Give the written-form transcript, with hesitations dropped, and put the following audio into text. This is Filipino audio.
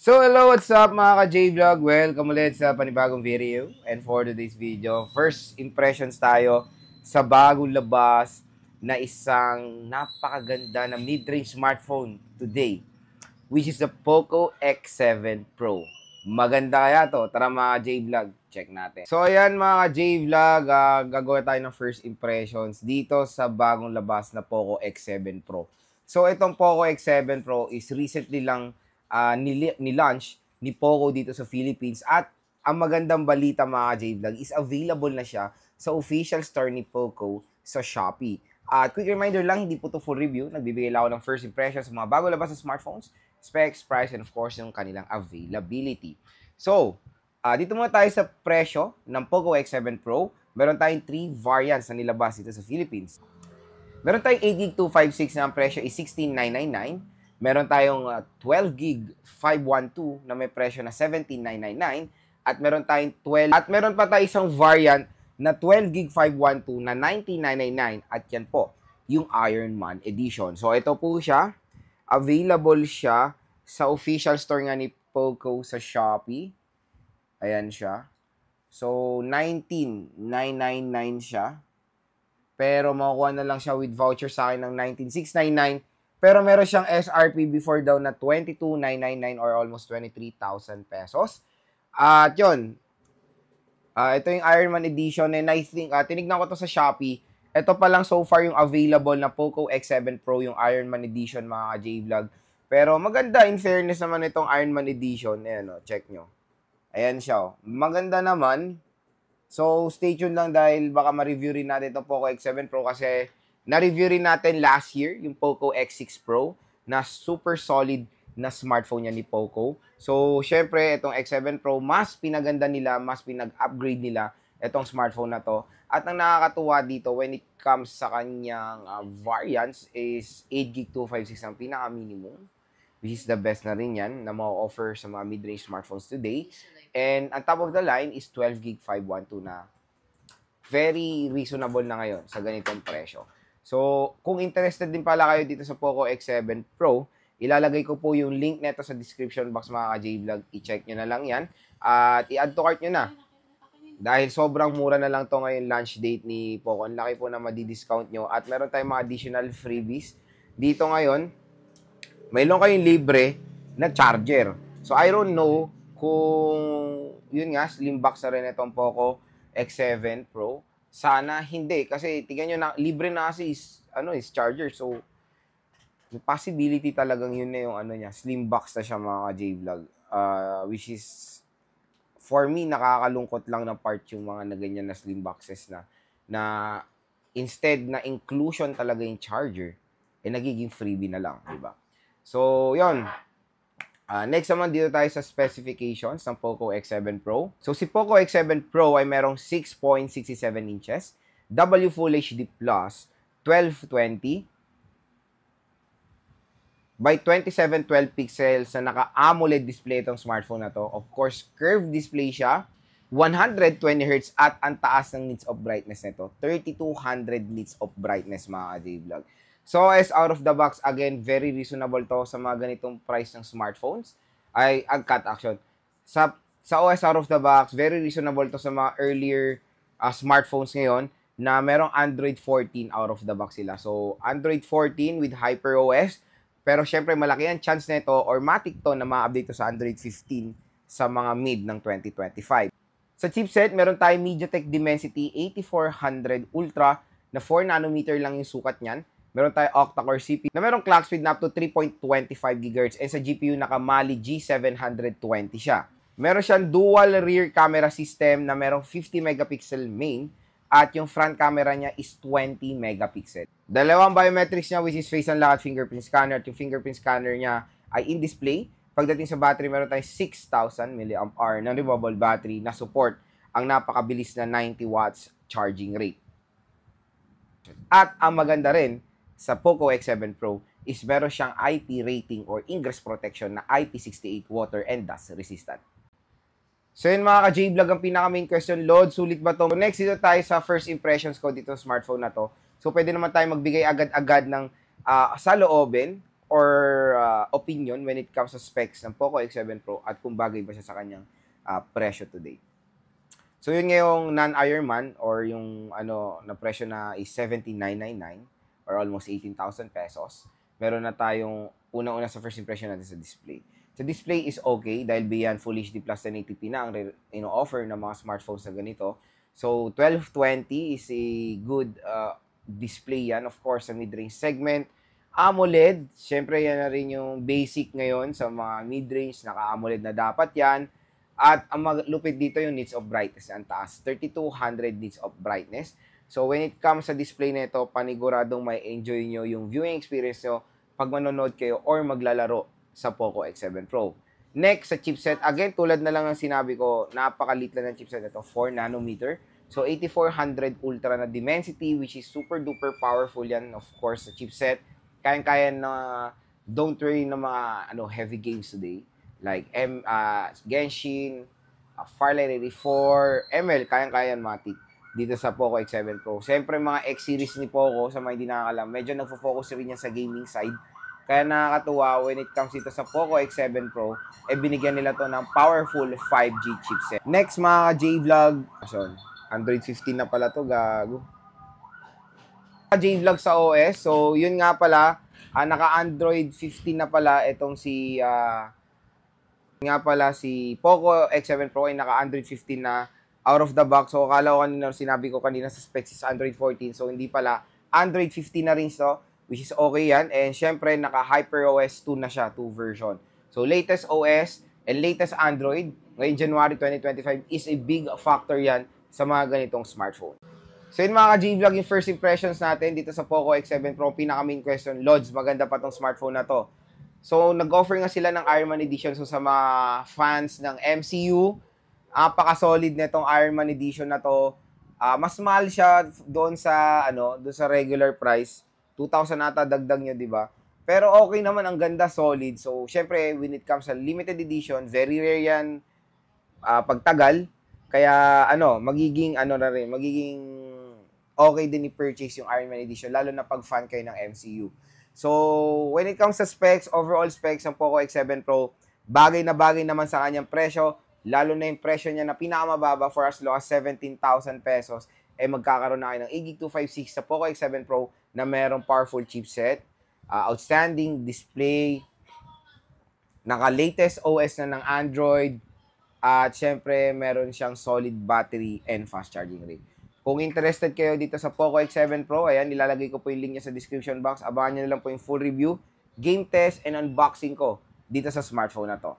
So, hello, what's up mga ka-J-Vlog? Welcome ulit sa panibagong video. And for today's video, first impressions tayo sa bagong labas na isang napakaganda na mid-range smartphone today, which is the Poco X7 Pro. Maganda kaya to? Tara mga J-Vlog, check natin. So, ayan mga ka-J-Vlog, gagawa tayo ng first impressions dito sa bagong labas na Poco X7 Pro. So, itong Poco X7 Pro is recently lang ni-launch ni Poco dito sa Philippines, at ang magandang balita mga J-Vlog is available na siya sa official store ni Poco sa Shopee. At quick reminder lang, hindi po to full review. Nagbibigay lang ako ng first impressions sa mga bago labas na smartphones, specs, price, and of course yung kanilang availability. So, dito muna tayo sa presyo ng Poco X7 Pro. Meron tayong 3 variants na nilabas dito sa Philippines. Meron tayong 8GB 256 na ang presyo is 16,999. Meron tayong 12GB 512 na may presyo na 17,999. At meron tayong 12. At meron pa tayong isang variant na 12GB 512 na 19,999. At yan po, yung Iron Man Edition. So, ito po siya. Available siya sa official store nga ni Poco sa Shopee. Ayan siya. So, 19,999 siya. Pero makukuha na lang siya with voucher sa akin ng 19,699. Pero meron siyang SRP before daw na 22,999 or almost 23,000 pesos. At yun, ito yung Iron Man Edition, and I think, tinignan ko to sa Shopee. Ito pa lang so far yung available na Poco X7 Pro, yung Iron Man Edition mga J-Vlog. Pero maganda, in fairness naman itong Iron Man Edition. Ayan o, check nyo. Ayan siya o. Maganda naman. So, stay tuned lang dahil baka ma-review rin natin itong Poco X7 Pro kasi na-review rin natin last year yung Poco X6 Pro na super solid na smartphone niya ni Poco. So, syempre, itong X7 Pro, mas pinaganda nila, mas pinag-upgrade nila itong smartphone na to. At ang nakakatuwa dito when it comes sa kanyang variants is 8GB 256 ang pinaka-minimum, which is the best na rin yan na ma-offer sa mga mid-range smartphones today. And on top of the line is 12GB 512 na very reasonable na ngayon sa ganitong presyo. So, kung interested din pala kayo dito sa Poco X7 Pro, ilalagay ko po yung link neto sa description box mga ka-J-Vlog. I-check nyo na lang yan. At i-add to cart nyo na. Dahil sobrang mura na lang to ngayon launch date ni Poco. Ang laki po na madi-discount nyo. At meron tayong mga additional freebies. Dito ngayon, mayroon kayong libre na charger. So, I don't know kung yun nga, slim box na rin itong Poco X7 Pro. Sana hindi kasi tingnan niyo na libre na kasi is charger. So the possibility talagang yun na yung niya, slim box na siya mga J-Vlog. Which is for me nakakalungkot lang na part yung mga na ganyan na slim boxes na instead na inclusion talaga yung charger, nagiging freebie na lang, di ba? So, yun. Next naman dito tayo sa specifications ng Poco X7 Pro. So, si Poco X7 Pro ay merong 6.67 inches, W Full HD Plus, 1220 by 2712 pixels na naka-AMOLED display itong smartphone na to. Of course, curved display siya, 120Hz at ang taas ng nits of brightness nito, 3200 nits of brightness mga J-Vlog. So, as out of the box, again, very reasonable to sa mga ganitong price ng smartphones. Cut action. Sa OS out of the box, very reasonable to sa mga earlier smartphones ngayon na merong Android 14 out of the box sila. So, Android 14 with HyperOS. Pero, syempre, malaki ang chance nito or matik to na ma-update to sa Android 15 sa mga mid ng 2025. Sa chipset, meron tayong MediaTek Dimensity 8400 Ultra na 4nm lang yung sukat niyan. Meron tayo octa-core CPU na merong clock speed na up to 3.25 GHz, and sa GPU naka-Mali G720 siya. Meron siyang dual rear camera system na merong 50 megapixel main at yung front camera niya is 20 megapixel. Dalawang biometrics niya which is face unlock at fingerprint scanner, at yung fingerprint scanner niya ay in-display. Pagdating sa battery, meron tayong 6,000 mAh na removable battery na support ang napakabilis na 90 watts charging rate. At ang maganda rin sa Poco X7 Pro is meron siyang IP rating or ingress protection na IP68 water and dust resistant. So yun mga ka-J-Vlog, ang pinaka-main question, load, sulit ba to? So next, dito tayo sa first impressions ko dito sa smartphone na to. So pwede naman tayo magbigay agad-agad ng sa loobin or opinion when it comes sa specs ng Poco X7 Pro at kung bagay ba siya sa kanyang presyo today. So yun ngayong non-Ironman or yung na presyo na is 17,999 or almost 18,000 pesos. Meron na tayong unang-una sa first impression natin sa display. Sa display is okay dahil beyond Full HD Plus 1080p na ang offer ng mga smartphones na ganito. So 1220 is a good display yan, of course, sa mid-range segment. AMOLED, syempre yan na rin yung basic ngayon sa mga mid-range, naka-AMOLED na dapat yan. At ang malupit dito yung nits of brightness, ang taas, 3200 nits of brightness. So when it comes sa display nito, paniguradong may enjoy nyo yung viewing experience nyo pag manonood kayo or maglalaro sa Poco X7 Pro. Next, sa chipset, again, tulad na lang ng sinabi ko, napakalit lang ng chipset nito, 4 nanometer. So, 8400 Ultra na Dimensity, which is super duper powerful yan, of course, sa chipset. Kayang-kaya na don't worry na mga heavy games today. Like Genshin, Firelight 84, ML, kayang-kaya yan matik dito sa Poco X7 Pro. Siyempre, mga X-series ni Poco, sa mga hindi nakakalam, medyo nagfo-focus rin yan sa gaming side. Kaya nakakatuwa when it comes dito sa Poco X7 Pro, binigyan nila to ng powerful 5G chipset. Next, mga J-Vlog, Android 15 na pala to, gago. J-Vlog sa OS, so yun nga pala, naka-Android 15 na pala itong si Poco X7 Pro ay naka-Android 15 na out of the box. So akala ko kanina, sinabi ko kanina sa specs is Android 14, so hindi pala, Android 15 na rin to, which is okay yan. And syempre, naka-HyperOS 2 na siya, 2 version. So, latest OS and latest Android, ngayong January 2025, is a big factor yan sa mga ganitong smartphone. So, yun mga ka-G-Vlog, yung first impressions natin dito sa Poco X7 Pro. Pinaka-main question, Lods, maganda pa tong smartphone na to. So, nag-offer nga sila ng Iron Man Edition. So, sa mga fans ng MCU, napaka-solid na itong Iron Man Edition na to. Mas mahal siya doon sa regular price. 2,000 ata dagdag nyo, di ba? Pero okay naman, ang ganda, solid. So, syempre, when it comes sa limited edition, very rare yan pagtagal. Kaya, magiging okay din i-purchase yung Iron Man Edition, lalo na pag fan kayo ng MCU. So, when it comes sa specs, overall specs ng Poco X7 Pro, bagay na bagay naman sa kanyang presyo, lalo na yung presyo niya na pinakamababa for as low as 17,000 pesos, magkakaroon na kayo ng 8GB256 sa Poco X7 Pro na merong powerful chipset, outstanding display, naka-latest OS na ng Android, at syempre meron siyang solid battery and fast charging rate. Kung interested kayo dito sa Poco X7 Pro, ayan, nilalagay ko po yung link niya sa description box. Abangan nyo na lang po yung full review, game test, and unboxing ko dito sa smartphone na to.